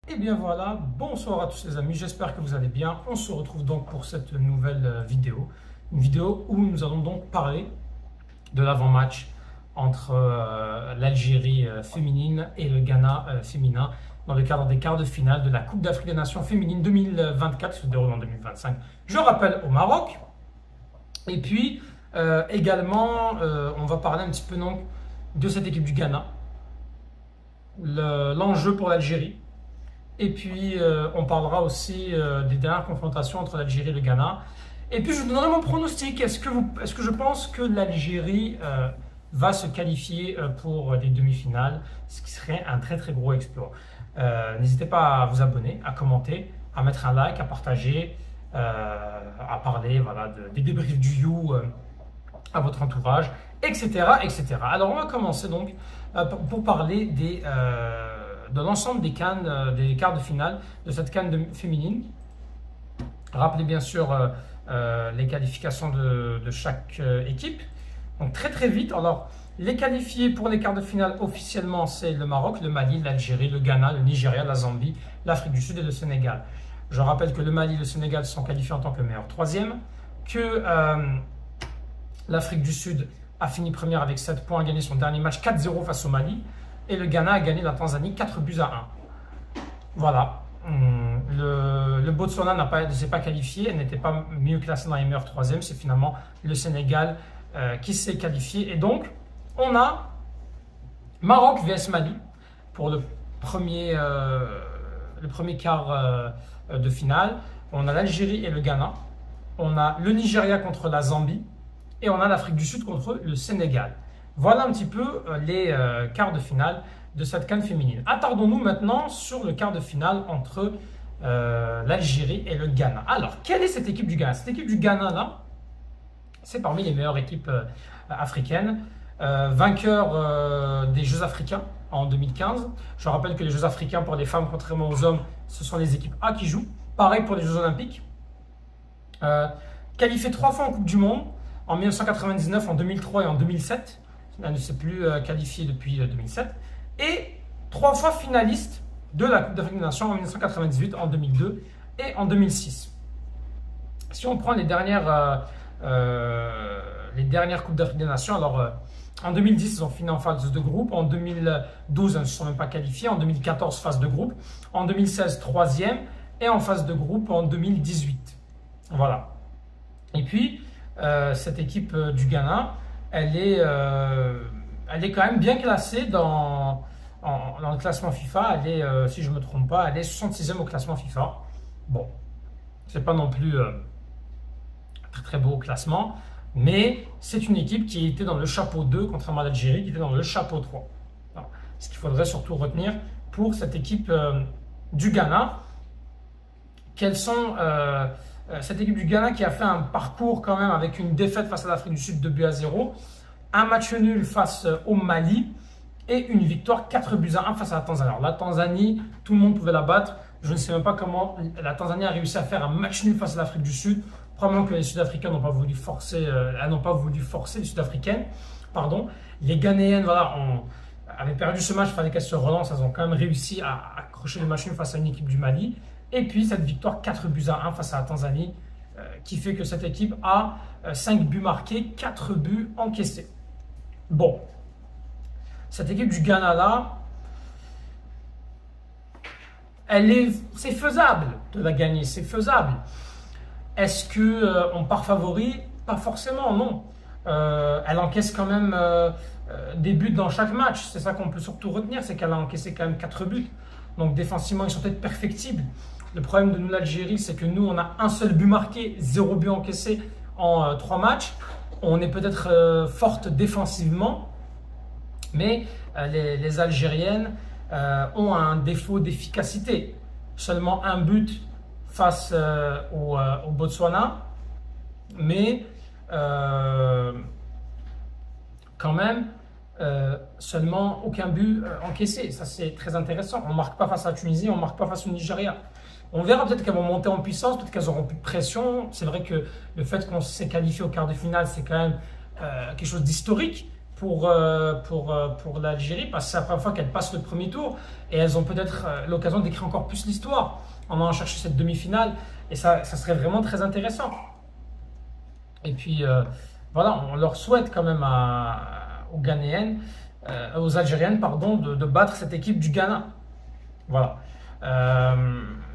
Et bien voilà, bonsoir à tous les amis, j'espère que vous allez bien. On se retrouve donc pour cette nouvelle vidéo. Une vidéo où nous allons donc parler de l'avant-match entre l'Algérie féminine et le Ghana féminin dans le cadre des quarts de finale de la Coupe d'Afrique des Nations féminine 2024 qui se déroule en 2025. Je rappelle au Maroc. Et puis également, on va parler un petit peu donc de cette équipe du Ghana, l'enjeu pour l'Algérie. Et puis, on parlera aussi des dernières confrontations entre l'Algérie et le Ghana. Et puis, je vous donnerai mon pronostic. Est-ce que je pense que l'Algérie va se qualifier pour les demi-finales, ce qui serait un très très gros exploit. N'hésitez pas à vous abonner, à commenter, à mettre un like, à partager, à parler voilà, des débriefs du You à votre entourage, etc., etc. Alors, on va commencer donc pour parler de l'ensemble des CAN, des quarts de finale de cette CAN féminine. Rappelez bien sûr les qualifications de chaque équipe. Donc très très vite. Alors les qualifiés pour les quarts de finale officiellement, c'est le Maroc, le Mali, l'Algérie, le Ghana, le Nigeria, la Zambie, l'Afrique du Sud et le Sénégal. Je rappelle que le Mali et le Sénégal sont qualifiés en tant que meilleur troisième, que l'Afrique du Sud a fini première avec 7 points, a gagné son dernier match 4-0 face au Mali. Et le Ghana a gagné la Tanzanie 4-1. Voilà. Le Botswana ne s'est pas qualifié, elle n'était pas mieux classée dans les meilleurs troisièmes. C'est finalement le Sénégal qui s'est qualifié. Et donc, on a Maroc vs Mali pour le premier quart de finale. On a l'Algérie et le Ghana. On a le Nigeria contre la Zambie. Et on a l'Afrique du Sud contre le Sénégal. Voilà un petit peu les quarts de finale de cette CAN féminine. Attardons-nous maintenant sur le quart de finale entre l'Algérie et le Ghana. Alors, quelle est cette équipe du Ghana? Cette équipe du Ghana, là, c'est parmi les meilleures équipes africaines. Vainqueur des Jeux africains en 2015. Je rappelle que les Jeux africains pour les femmes, contrairement aux hommes, ce sont les équipes A qui jouent. Pareil pour les Jeux olympiques. Qualifiée 3 fois en Coupe du Monde, en 1999, en 2003 et en 2007. Elle ne s'est plus qualifiée depuis 2007. Et 3 fois finaliste de la Coupe d'Afrique des Nations en 1998, en 2002 et en 2006. Si on prend les dernières Coupes d'Afrique des Nations, alors en 2010, ils ont fini en phase de groupe. En 2012, ils ne se sont même pas qualifiés. En 2014, phase de groupe. En 2016, troisième. Et en phase de groupe en 2018. Voilà. Et puis, cette équipe du Ghana, elle est quand même bien classée dans le classement FIFA. Elle est, si je ne me trompe pas, elle est 66e au classement FIFA. Bon, c'est pas non plus très très beau classement, mais c'est une équipe qui était dans le chapeau 2, contrairement à l'Algérie, qui était dans le chapeau 3. Alors, ce qu'il faudrait surtout retenir pour cette équipe du Ghana, quelles sont cette équipe du Ghana qui a fait un parcours quand même avec une défaite face à l'Afrique du Sud 2-0, un match nul face au Mali et une victoire 4-1 face à la Tanzanie. Alors la Tanzanie, tout le monde pouvait la battre. Je ne sais même pas comment la Tanzanie a réussi à faire un match nul face à l'Afrique du Sud. Probablement que les Sud-Africains n'ont pas voulu forcer, les Sud-Africaines. Pardon. Les Ghanéennes, voilà, avaient perdu ce match, il fallait qu'elles se relancent. Elles ont quand même réussi à accrocher le match nul face à une équipe du Mali. Et puis cette victoire 4-1 face à la Tanzanie qui fait que cette équipe a 5 buts marqués, 4 buts encaissés. Bon, cette équipe du Ghana là, c'est faisable de la gagner, c'est faisable. Est-ce qu'on part favori? Pas forcément, non. Elle encaisse quand même des buts dans chaque match. C'est ça qu'on peut surtout retenir, c'est qu'elle a encaissé quand même 4 buts. Donc défensivement, ils sont peut-être perfectibles. Le problème de nous, l'Algérie, c'est que nous, on a un seul but marqué, 0 but encaissé en 3 matchs. On est peut-être forte défensivement, mais les Algériennes ont un défaut d'efficacité. Seulement un but face au Botswana, mais quand même, seulement aucun but encaissé. Ça, c'est très intéressant. On ne marque pas face à la Tunisie, on ne marque pas face au Nigeria. On verra peut-être qu'elles vont monter en puissance, peut-être qu'elles auront plus de pression. C'est vrai que le fait qu'on s'est qualifié au quart de finale, c'est quand même quelque chose d'historique pour l'Algérie, parce que c'est la première fois qu'elles passent le premier tour et elles ont peut-être l'occasion d'écrire encore plus l'histoire en allant chercher cette demi-finale, et ça serait vraiment très intéressant. Et puis voilà, on leur souhaite quand même aux Ghanéennes, aux Algériennes, pardon, de battre cette équipe du Ghana. Voilà.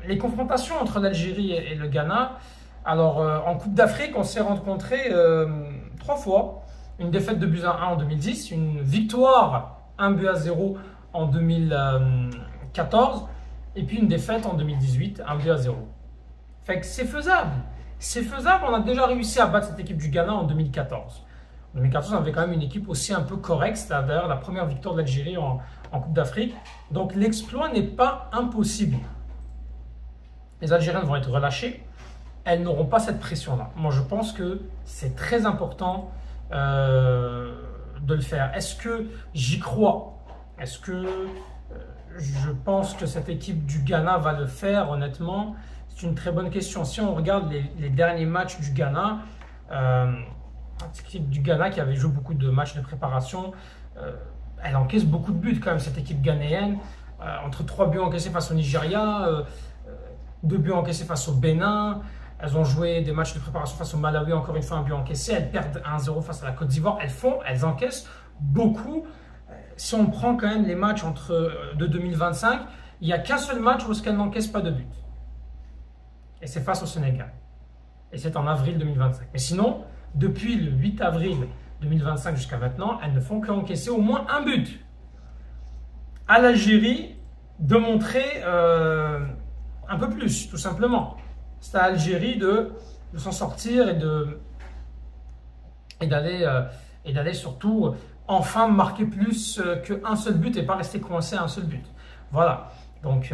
Les confrontations entre l'Algérie et le Ghana, alors en Coupe d'Afrique, on s'est rencontrés 3 fois. Une défaite de buts à 1 en 2010, une victoire 1-0 en 2014, et puis une défaite en 2018, 1-0. Fait que c'est faisable. C'est faisable, on a déjà réussi à battre cette équipe du Ghana en 2014. En 2014, on avait quand même une équipe aussi un peu correcte. C'était d'ailleurs la première victoire de l'Algérie en Coupe d'Afrique. Donc l'exploit n'est pas impossible. Les Algériennes vont être relâchées. Elles n'auront pas cette pression-là. Moi, je pense que c'est très important de le faire. Est-ce que j'y crois? Est-ce que je pense que cette équipe du Ghana va le faire? Honnêtement, c'est une très bonne question. Si on regarde les derniers matchs du Ghana, cette équipe du Ghana qui avait joué beaucoup de matchs de préparation, elle encaisse beaucoup de buts quand même, cette équipe ghanéenne. Entre 3 buts encaissés face au Nigeria, 2 buts encaissés face au Bénin. Elles ont joué des matchs de préparation face au Malawi, encore une fois un but encaissé. Elles perdent 1-0 face à la Côte d'Ivoire. Elles encaissent beaucoup. Si on prend quand même les matchs de 2025, il n'y a qu'un seul match où elles n'encaissent pas de but. Et c'est face au Sénégal. Et c'est en avril 2025. Mais sinon, depuis le 8 avril 2025 jusqu'à maintenant, elles ne font qu'encaisser au moins un but. À l'Algérie, de montrer un peu plus, tout simplement. C'est à l'Algérie de s'en sortir et d'aller surtout enfin marquer plus qu'un seul but et pas rester coincé à un seul but. Voilà. Donc,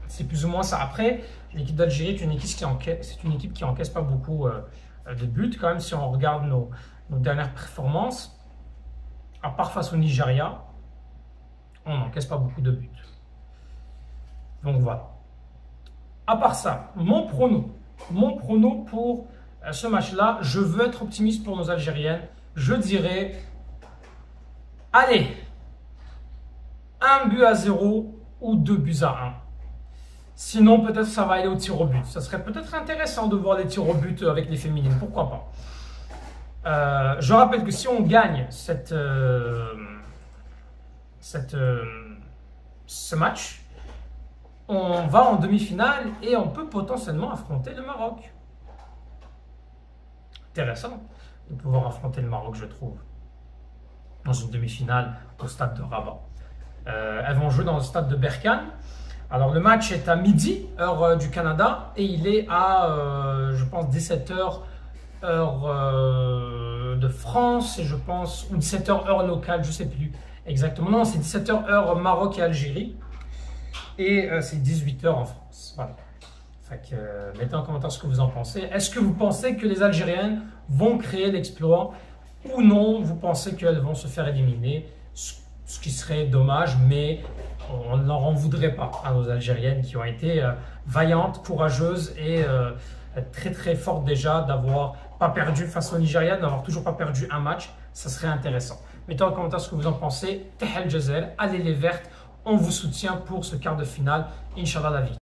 c'est plus ou moins ça. Après, l'équipe d'Algérie est une équipe qui encaisse pas beaucoup de buts. Quand même, si on regarde nos dernières performances, à part face au Nigeria, on n'encaisse pas beaucoup de buts. Donc voilà. À part ça, mon prono pour ce match-là, je veux être optimiste pour nos Algériennes. Je dirais, allez, 1-0 ou 2-1. Sinon, peut-être ça va aller au tir au but. Ça serait peut-être intéressant de voir les tirs au but avec les féminines. Pourquoi pas? Je rappelle que si on gagne ce match, on va en demi-finale et on peut potentiellement affronter le Maroc. Intéressant de pouvoir affronter le Maroc, je trouve, dans une demi-finale au stade de Rabat. Elles vont jouer dans le stade de Berkane. Alors le match est à midi, heure du Canada, et il est à, je pense, 17h, heure de France, et je pense, ou 17h, heure locale, je ne sais plus exactement. Non, c'est 17h, heure Maroc et Algérie, et c'est 18h en France. Voilà. Fait que, mettez en commentaire ce que vous en pensez. Est-ce que vous pensez que les Algériennes vont créer l'exploit ou non? Vous pensez qu'elles vont se faire éliminer? Ce qui serait dommage, mais on ne leur en voudrait pas à nos Algériennes qui ont été vaillantes, courageuses et très très fortes déjà d'avoir pas perdu face au Nigeria, d'avoir toujours pas perdu un match. Ça serait intéressant. Mettez en commentaire ce que vous en pensez. Tahel Jazel, allez les vertes, on vous soutient pour ce quart de finale. Inch'Allah la vie.